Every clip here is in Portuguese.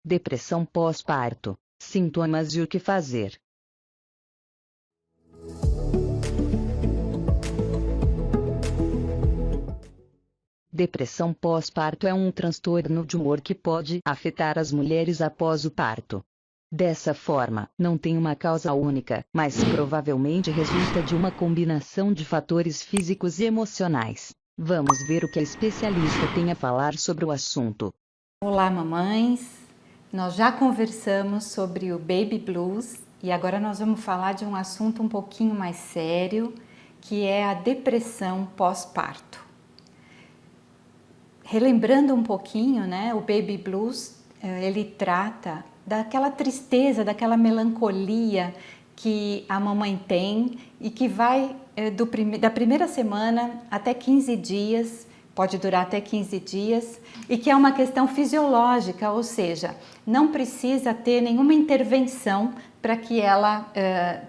Depressão pós-parto, sintomas e o que fazer. Depressão pós-parto é um transtorno de humor que pode afetar as mulheres após o parto. Dessa forma, não tem uma causa única, mas provavelmente resulta de uma combinação de fatores físicos e emocionais. Vamos ver o que a especialista tem a falar sobre o assunto. Olá, mamães! Nós já conversamos sobre o Baby Blues e agora nós vamos falar de um assunto um pouquinho mais sério, que é a depressão pós-parto. Relembrando um pouquinho, né, o Baby Blues, ele trata daquela tristeza, daquela melancolia que a mamãe tem e que vai da primeira semana até 15 dias, pode durar até 15 dias, e que é uma questão fisiológica, ou seja, não precisa ter nenhuma intervenção para que ela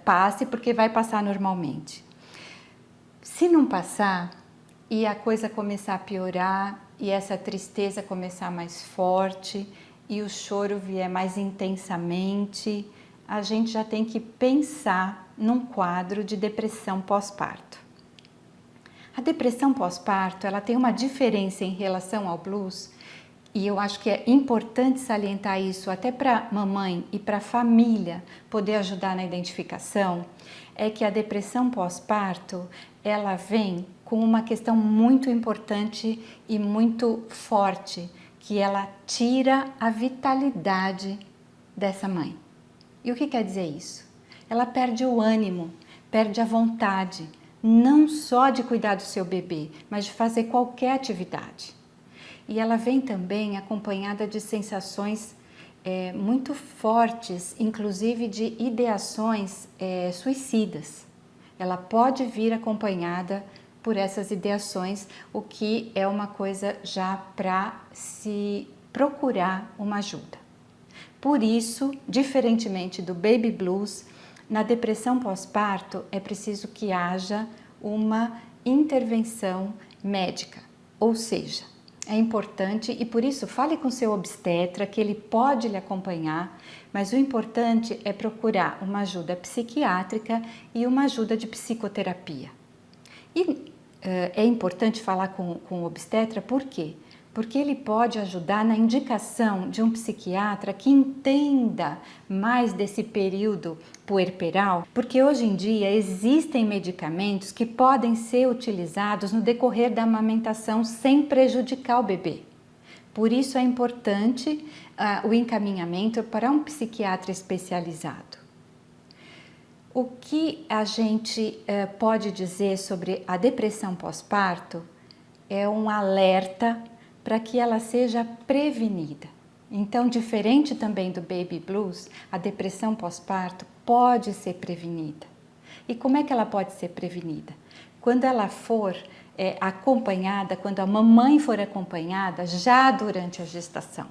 passe, porque vai passar normalmente. Se não passar e a coisa começar a piorar e essa tristeza começar mais forte e o choro vier mais intensamente, a gente já tem que pensar num quadro de depressão pós-parto. A depressão pós-parto, ela tem uma diferença em relação ao blues, e eu acho que é importante salientar isso até para a mamãe e para a família poder ajudar na identificação, é que a depressão pós-parto, ela vem com uma questão muito importante e muito forte, que ela tira a vitalidade dessa mãe. E o que quer dizer isso? Ela perde o ânimo, perde a vontade, não só de cuidar do seu bebê, mas de fazer qualquer atividade. E ela vem também acompanhada de sensações muito fortes, inclusive de ideações suicidas. Ela pode vir acompanhada por essas ideações, o que é uma coisa já para se procurar uma ajuda. Por isso, diferentemente do Baby Blues, na depressão pós-parto é preciso que haja uma intervenção médica, ou seja, é importante e por isso fale com seu obstetra que ele pode lhe acompanhar, mas o importante é procurar uma ajuda psiquiátrica e uma ajuda de psicoterapia. E é importante falar com o obstetra, por quê? Porque ele pode ajudar na indicação de um psiquiatra que entenda mais desse período puerperal, porque hoje em dia existem medicamentos que podem ser utilizados no decorrer da amamentação sem prejudicar o bebê. Por isso é importante o encaminhamento para um psiquiatra especializado. O que a gente pode dizer sobre a depressão pós-parto é um alerta para que ela seja prevenida. Então, diferente também do Baby Blues, a depressão pós-parto pode ser prevenida. E como é que ela pode ser prevenida? Quando ela for acompanhada, quando a mamãe for acompanhada já durante a gestação.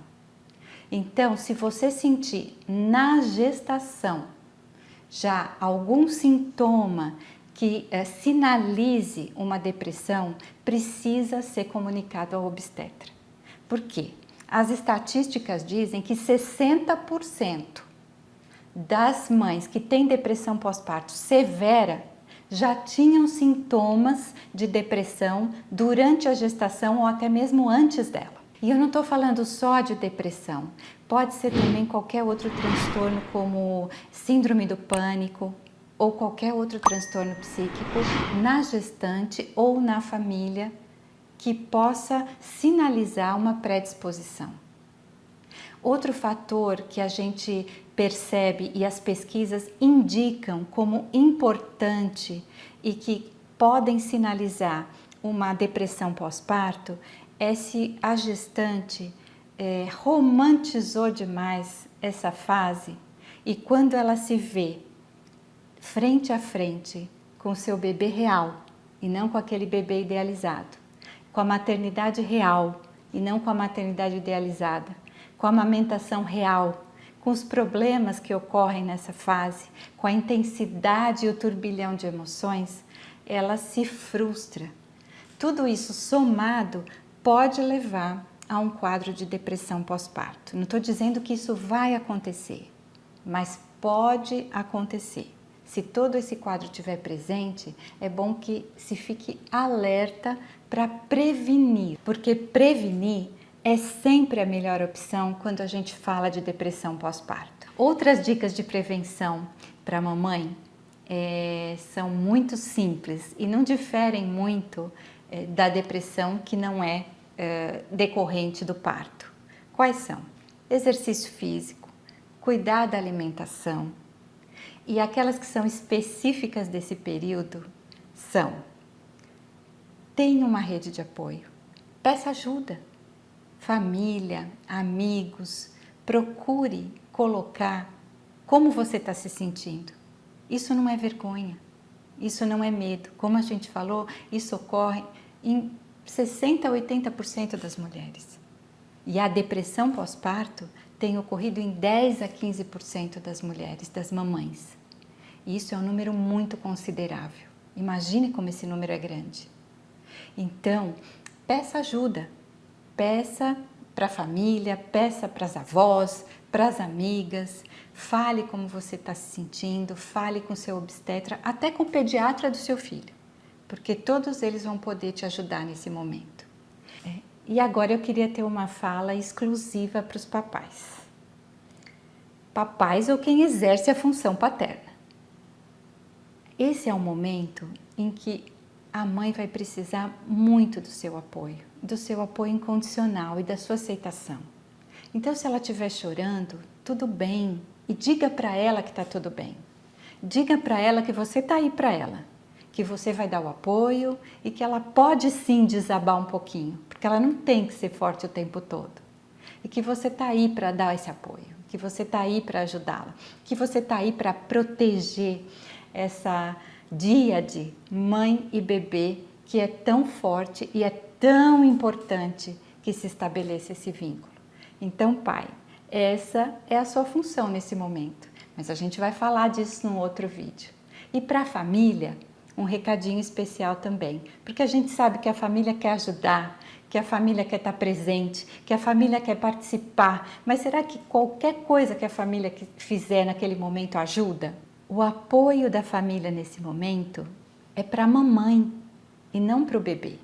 Então, se você sentir na gestação já algum sintoma que sinalize uma depressão, precisa ser comunicado ao obstetra. Por quê? As estatísticas dizem que 60% das mães que têm depressão pós-parto severa já tinham sintomas de depressão durante a gestação ou até mesmo antes dela. E eu não estou falando só de depressão, pode ser também qualquer outro transtorno como síndrome do pânico, ou qualquer outro transtorno psíquico na gestante ou na família que possa sinalizar uma predisposição. Outro fator que a gente percebe e as pesquisas indicam como importante e que podem sinalizar uma depressão pós-parto é se a gestante romantizou demais essa fase e quando ela se vê frente a frente com o seu bebê real e não com aquele bebê idealizado, com a maternidade real e não com a maternidade idealizada, com a amamentação real, com os problemas que ocorrem nessa fase, com a intensidade e o turbilhão de emoções, ela se frustra. Tudo isso somado pode levar a um quadro de depressão pós-parto. Não estou dizendo que isso vai acontecer, mas pode acontecer. Se todo esse quadro estiver presente, é bom que se fique alerta para prevenir, porque prevenir é sempre a melhor opção quando a gente fala de depressão pós-parto. Outras dicas de prevenção para a mamãe são muito simples e não diferem muito da depressão que não é decorrente do parto. Quais são? Exercício físico, cuidar da alimentação, e aquelas que são específicas desse período são: tenha uma rede de apoio, peça ajuda, família, amigos, procure colocar como você está se sentindo. Isso não é vergonha, isso não é medo. Como a gente falou, isso ocorre em 60% a 80% das mulheres. E a depressão pós-parto tem ocorrido em 10% a 15% das mulheres, das mamães. E isso é um número muito considerável. Imagine como esse número é grande. Então, peça ajuda. Peça para a família, peça para as avós, para as amigas. Fale como você está se sentindo, fale com seu obstetra, até com o pediatra do seu filho. Porque todos eles vão poder te ajudar nesse momento. E agora eu queria ter uma fala exclusiva para os papais. Papais ou quem exerce a função paterna. Esse é o momento em que a mãe vai precisar muito do seu apoio incondicional e da sua aceitação. Então, se ela estiver chorando, tudo bem, e diga para ela que está tudo bem. Diga para ela que você está aí para ela, que você vai dar o apoio e que ela pode sim desabar um pouquinho, porque ela não tem que ser forte o tempo todo. E que você está aí para dar esse apoio, que você está aí para ajudá-la, que você está aí para proteger essa díade mãe e bebê que é tão forte e é tão importante que se estabeleça esse vínculo. Então, pai, essa é a sua função nesse momento, mas a gente vai falar disso num outro vídeo. E para a família, um recadinho especial também, porque a gente sabe que a família quer ajudar, que a família quer estar presente, que a família quer participar, mas será que qualquer coisa que a família fizer naquele momento ajuda? O apoio da família nesse momento é para a mamãe e não para o bebê.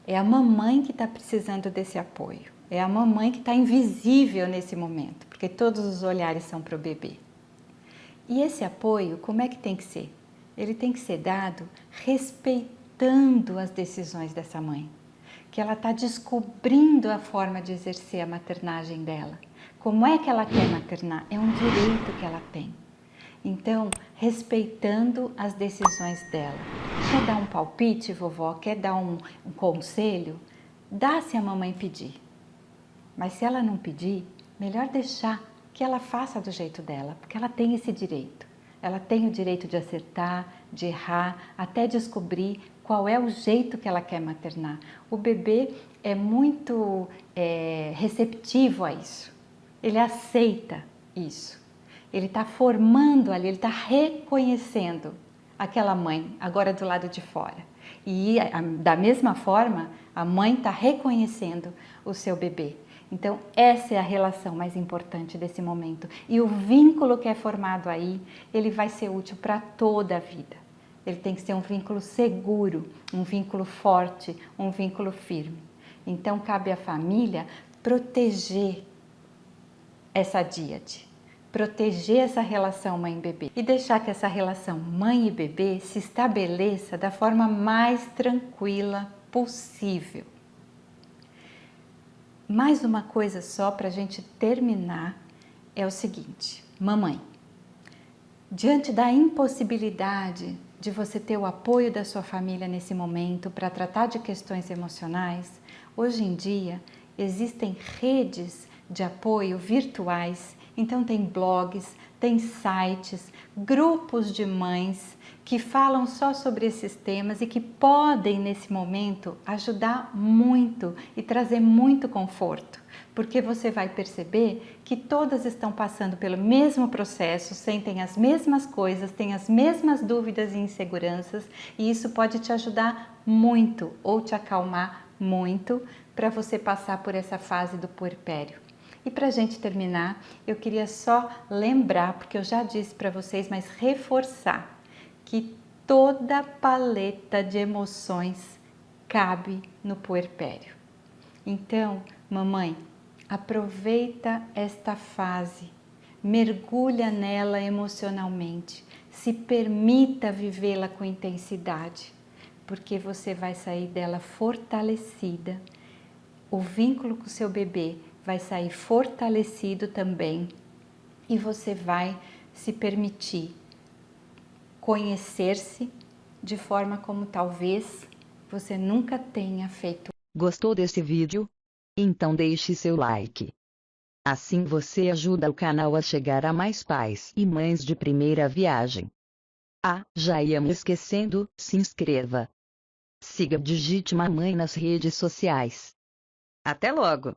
É a mamãe que está precisando desse apoio. É a mamãe que está invisível nesse momento, porque todos os olhares são para o bebê. E esse apoio, como é que tem que ser? Ele tem que ser dado respeitando as decisões dessa mãe, que ela está descobrindo a forma de exercer a maternagem dela. Como é que ela quer maternar? É um direito que ela tem. Então, respeitando as decisões dela. Quer dar um palpite, vovó? Quer dar um conselho? Dá se a mamãe pedir. Mas se ela não pedir, melhor deixar que ela faça do jeito dela, porque ela tem esse direito. Ela tem o direito de acertar, de errar, até descobrir qual é o jeito que ela quer maternar. O bebê é muito receptivo a isso. Ele aceita isso. Ele está formando ali, ele está reconhecendo aquela mãe, agora do lado de fora. E da mesma forma, a mãe está reconhecendo o seu bebê. Então, essa é a relação mais importante desse momento. E o vínculo que é formado aí, ele vai ser útil para toda a vida. Ele tem que ser um vínculo seguro, um vínculo forte, um vínculo firme. Então, cabe à família proteger essa díade, proteger essa relação mãe-bebê e deixar que essa relação mãe e bebê se estabeleça da forma mais tranquila possível. Mais uma coisa só para a gente terminar é o seguinte: mamãe, diante da impossibilidade de você ter o apoio da sua família nesse momento para tratar de questões emocionais, hoje em dia existem redes de apoio virtuais, então tem blogs, tem sites, grupos de mães que falam só sobre esses temas e que podem nesse momento ajudar muito e trazer muito conforto, porque você vai perceber que todas estão passando pelo mesmo processo, sentem as mesmas coisas, têm as mesmas dúvidas e inseguranças, e isso pode te ajudar muito ou te acalmar muito para você passar por essa fase do puerpério. E para a gente terminar, eu queria só lembrar, porque eu já disse para vocês, mas reforçar, que toda paleta de emoções cabe no puerpério. Então, mamãe, aproveita esta fase, mergulha nela emocionalmente, se permita vivê-la com intensidade, porque você vai sair dela fortalecida. O vínculo com o seu bebê vai sair fortalecido também e você vai se permitir conhecer-se de forma como talvez você nunca tenha feito. Gostou desse vídeo? Então deixe seu like. Assim você ajuda o canal a chegar a mais pais e mães de primeira viagem. Ah, já ia me esquecendo, se inscreva. Siga Digite Mamãe nas redes sociais. Até logo!